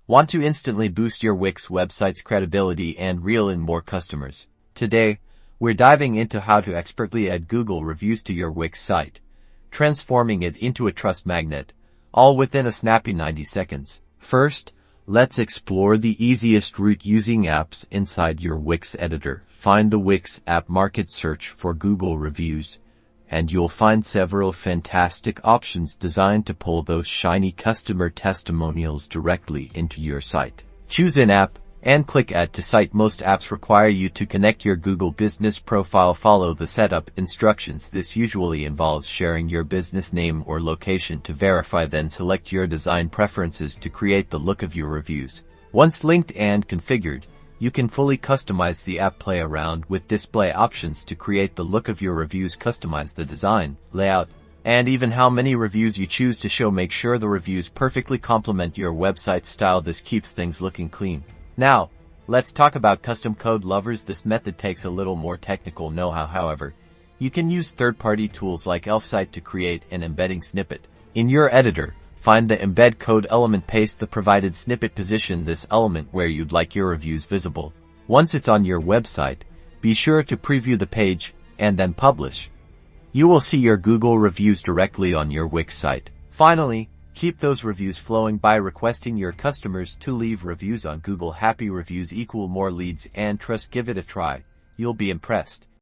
Want to instantly boost your Wix website's credibility and reel in more customers? Today, we're diving into how to expertly add Google reviews to your Wix site, transforming it into a trust magnet, all within a snappy 90 seconds. First, let's explore the easiest route using apps inside your Wix editor. Find the Wix app market, search for Google reviews, and you'll find several fantastic options designed to pull those shiny customer testimonials directly into your site. Choose an app and click Add to Site. Most apps require you to connect your Google business profile. Follow the setup instructions. This usually involves sharing your business name or location to verify, then select your design preferences to create the look of your reviews. Once linked and configured, you can fully customize the app. Play around with display options to create the look of your reviews. Customize the design, layout, and even how many reviews you choose to show. Make sure the reviews perfectly complement your website style. This keeps things looking clean. Now, let's talk about custom code lovers. This method takes a little more technical know-how. However, you can use third-party tools like Elfsight to create an embedding snippet. In your editor, find the embed code element, paste the provided snippet, position this element where you'd like your reviews visible. Once it's on your website, be sure to preview the page and then publish. You will see your Google reviews directly on your Wix site. Finally, keep those reviews flowing by requesting your customers to leave reviews on Google. Happy reviews equal more leads and trust. Give it a try. You'll be impressed.